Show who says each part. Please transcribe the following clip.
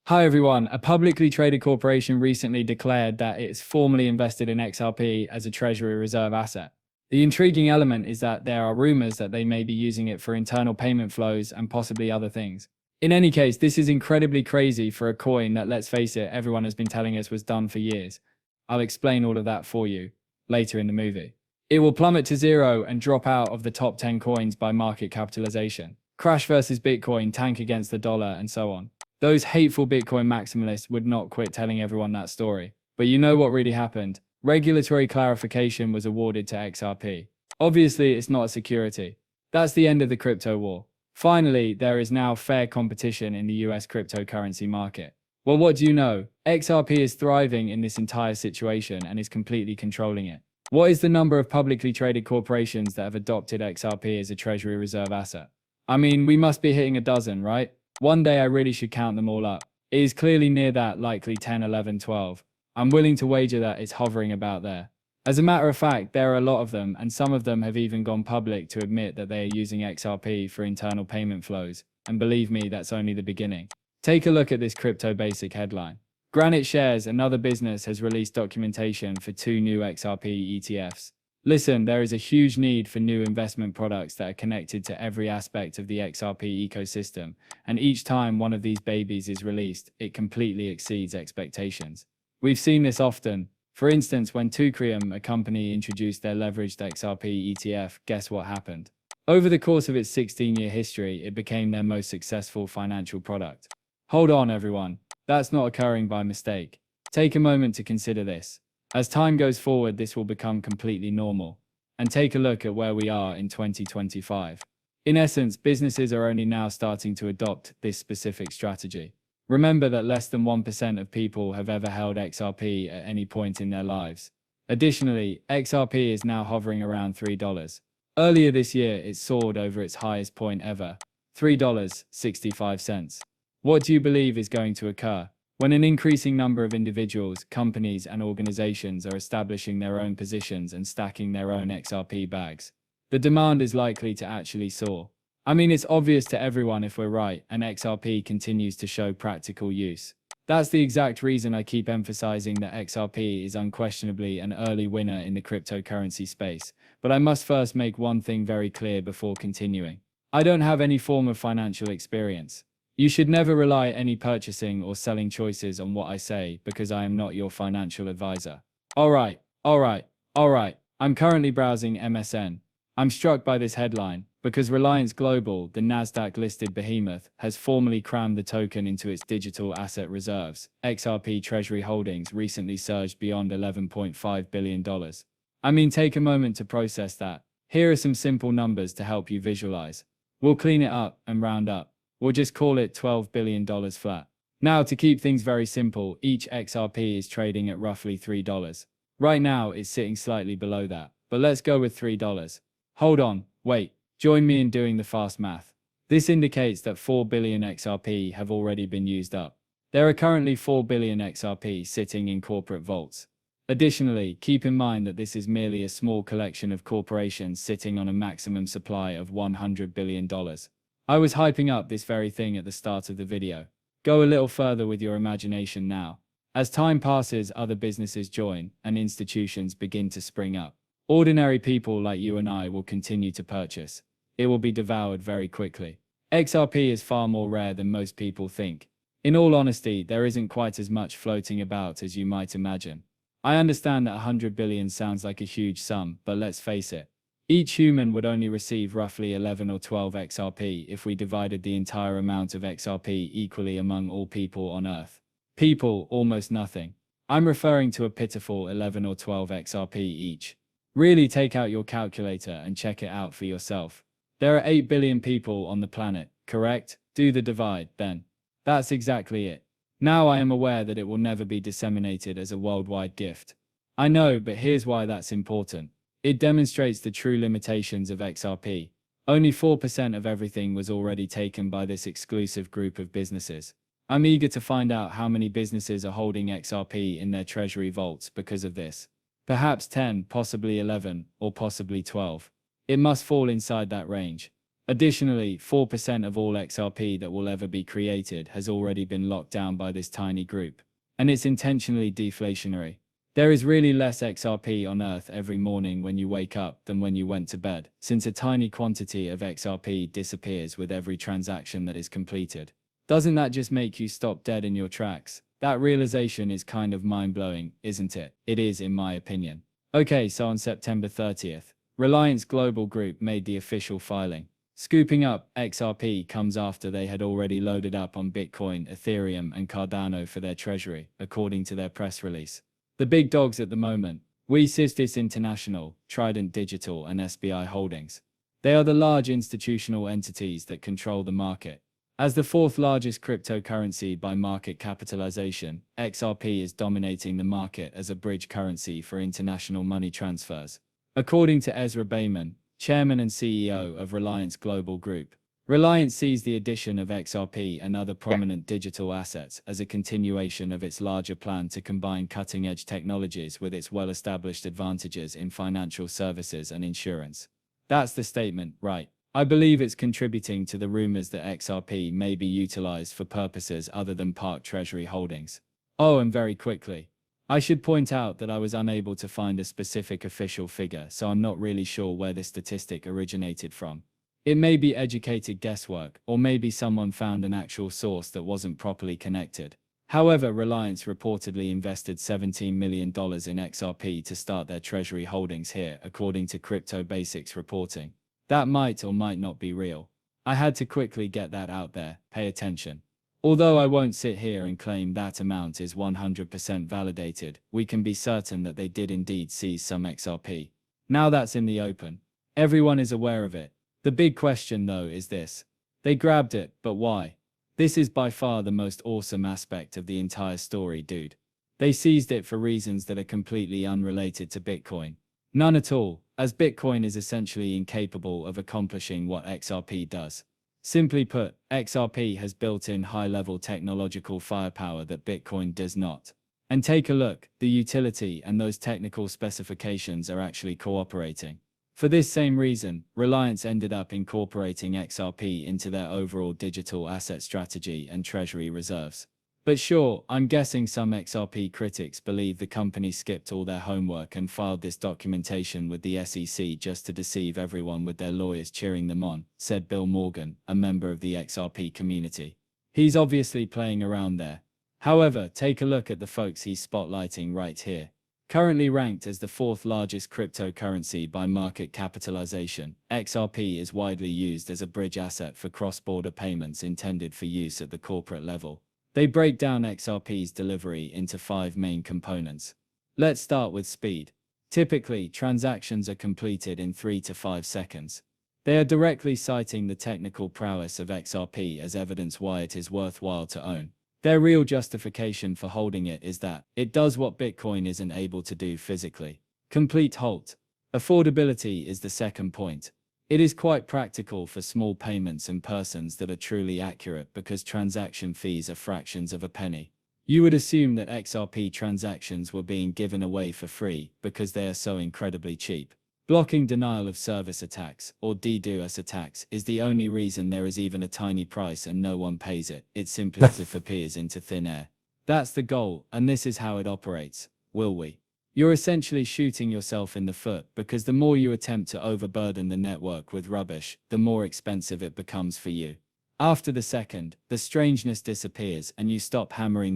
Speaker 1: Hi everyone, a publicly traded corporation recently declared that it's formally invested in XRP as a treasury reserve asset. The intriguing element is that there are rumors that they may be using it for internal payment flows and possibly other things. In any case, this is incredibly crazy for a coin that, let's face it, everyone has been telling us was done for years. I'll explain all of that for you later in the movie. It will plummet to zero and drop out of the top 10 coins by market capitalization. Crash versus Bitcoin, tank against the dollar, and so on. Those hateful Bitcoin maximalists would not quit telling everyone that story. But you know what really happened? Regulatory clarification was awarded to XRP. Obviously, it's not a security. That's the end of the crypto war. Finally, there is now fair competition in the US cryptocurrency market. Well, what do you know? XRP is thriving in this entire situation and is completely controlling it. What is the number of publicly traded corporations that have adopted XRP as a treasury reserve asset? I mean, we must be hitting a dozen, right? One day I really should count them all up. It is clearly near that, likely 10, 11, 12. I'm willing to wager that it's hovering about there. As a matter of fact, there are a lot of them, and some of them have even gone public to admit that they are using XRP for internal payment flows. And believe me, that's only the beginning. Take a look at this crypto basic headline. Granite Shares, another business, has released documentation for 2 new XRP ETFs. Listen, there is a huge need for new investment products that are connected to every aspect of the XRP ecosystem, and each time one of these babies is released, it completely exceeds expectations. We've seen this often. For instance, when Tucrium, a company, introduced their leveraged XRP ETF, guess what happened? Over the course of its 16-year history, it became their most successful financial product. Hold on, everyone. That's not occurring by mistake. Take a moment to consider this. As time goes forward, this will become completely normal. And take a look at where we are in 2025. In essence, businesses are only now starting to adopt this specific strategy. Remember that less than 1% of people have ever held XRP at any point in their lives. Additionally, XRP is now hovering around $3. Earlier this year, it soared over its highest point ever, $3.65. What do you believe is going to occur? When an increasing number of individuals, companies, and organizations are establishing their own positions and stacking their own XRP bags, the demand is likely to actually soar. I mean, it's obvious to everyone if we're right, and XRP continues to show practical use. That's the exact reason I keep emphasizing that XRP is unquestionably an early winner in the cryptocurrency space. But I must first make one thing very clear before continuing. I don't have any form of financial experience. You should never rely any purchasing or selling choices on what I say, because I am not your financial advisor. Alright. I'm currently browsing MSN. I'm struck by this headline, because Reliance Global, the Nasdaq-listed behemoth, has formally crammed the token into its digital asset reserves. XRP Treasury holdings recently surged beyond $11.5 billion. I mean, take a moment to process that. Here are some simple numbers to help you visualize. We'll clean it up and round up. We'll just call it $12 billion flat. Now, to keep things very simple, each XRP is trading at roughly $3. Right now, it's sitting slightly below that, but let's go with $3. Hold on, wait, join me in doing the fast math. This indicates that 4 billion XRP have already been used up. There are currently 4 billion XRP sitting in corporate vaults. Additionally, keep in mind that this is merely a small collection of corporations sitting on a maximum supply of $100 billion. I was hyping up this very thing at the start of the video. Go a little further with your imagination now. As time passes, other businesses join, and institutions begin to spring up. Ordinary people like you and I will continue to purchase. It will be devoured very quickly. XRP is far more rare than most people think. In all honesty, there isn't quite as much floating about as you might imagine. I understand that 100 billion sounds like a huge sum, but let's face it. Each human would only receive roughly 11 or 12 XRP if we divided the entire amount of XRP equally among all people on Earth. People, almost nothing. I'm referring to a pitiful 11 or 12 XRP each. Really take out your calculator and check it out for yourself. There are 8 billion people on the planet, correct? Do the divide, then. That's exactly it. Now I am aware that it will never be disseminated as a worldwide gift. I know, but here's why that's important. It demonstrates the true limitations of XRP. Only 4% of everything was already taken by this exclusive group of businesses. I'm eager to find out how many businesses are holding XRP in their treasury vaults because of this. Perhaps 10, possibly 11, or possibly 12. It must fall inside that range. Additionally, 4% of all XRP that will ever be created has already been locked down by this tiny group, and it's intentionally deflationary. There is really less XRP on Earth every morning when you wake up than when you went to bed, since a tiny quantity of XRP disappears with every transaction that is completed. Doesn't that just make you stop dead in your tracks? That realization is kind of mind-blowing, isn't it? It is, in my opinion. Okay, so on September 30th, Reliance Global Group made the official filing. Scooping up XRP comes after they had already loaded up on Bitcoin, Ethereum, and Cardano for their treasury, according to their press release. The big dogs at the moment: xrp International, Trident Digital, and SBI Holdings. They are the large institutional entities that control the market. As the fourth largest cryptocurrency by market capitalization, XRP is dominating the market as a bridge currency for international money transfers. According to Ezra Bayman, Chairman and CEO of Reliance Global Group, Reliance sees the addition of XRP and other prominent digital assets as a continuation of its larger plan to combine cutting-edge technologies with its well-established advantages in financial services and insurance. That's the statement, right? I believe it's contributing to the rumors that XRP may be utilized for purposes other than park treasury holdings. Oh, and very quickly, I should point out that I was unable to find a specific official figure, so I'm not really sure where this statistic originated from. It may be educated guesswork, or maybe someone found an actual source that wasn't properly connected. However, Reliance reportedly invested $17 million in XRP to start their treasury holdings here, according to Crypto Basics reporting. That might or might not be real. I had to quickly get that out there. Pay attention. Although I won't sit here and claim that amount is 100% validated, we can be certain that they did indeed seize some XRP. Now that's in the open. Everyone is aware of it. The big question, though, is this: they grabbed it, but why? This is by far the most awesome aspect of the entire story, dude. They seized it for reasons that are completely unrelated to Bitcoin. None at all, as Bitcoin is essentially incapable of accomplishing what XRP does. Simply put, XRP has built-in high-level technological firepower that Bitcoin does not. And take a look, the utility and those technical specifications are actually cooperating. For this same reason, Reliance ended up incorporating XRP into their overall digital asset strategy and treasury reserves. But sure, I'm guessing some XRP critics believe the company skipped all their homework and filed this documentation with the SEC just to deceive everyone with their lawyers cheering them on, said Bill Morgan, a member of the XRP community. He's obviously playing around there. However, take a look at the folks he's spotlighting right here. Currently ranked as the fourth largest cryptocurrency by market capitalization, XRP is widely used as a bridge asset for cross-border payments intended for use at the corporate level. They break down XRP's delivery into 5 main components. Let's start with speed. Typically, transactions are completed in 3 to 5 seconds. They are directly citing the technical prowess of XRP as evidence why it is worthwhile to own. Their real justification for holding it is that it does what Bitcoin isn't able to do physically. Complete halt. Affordability is the second point. It is quite practical for small payments and persons that are truly accurate because transaction fees are fractions of a penny. You would assume that XRP transactions were being given away for free because they are so incredibly cheap. Blocking denial of service attacks, or DDoS attacks, is the only reason there is even a tiny price and no one pays it. It simply disappears into thin air. That's the goal, and this is how it operates. Will we? You're essentially shooting yourself in the foot because the more you attempt to overburden the network with rubbish, the more expensive it becomes for you. After the second, the strangeness disappears and you stop hammering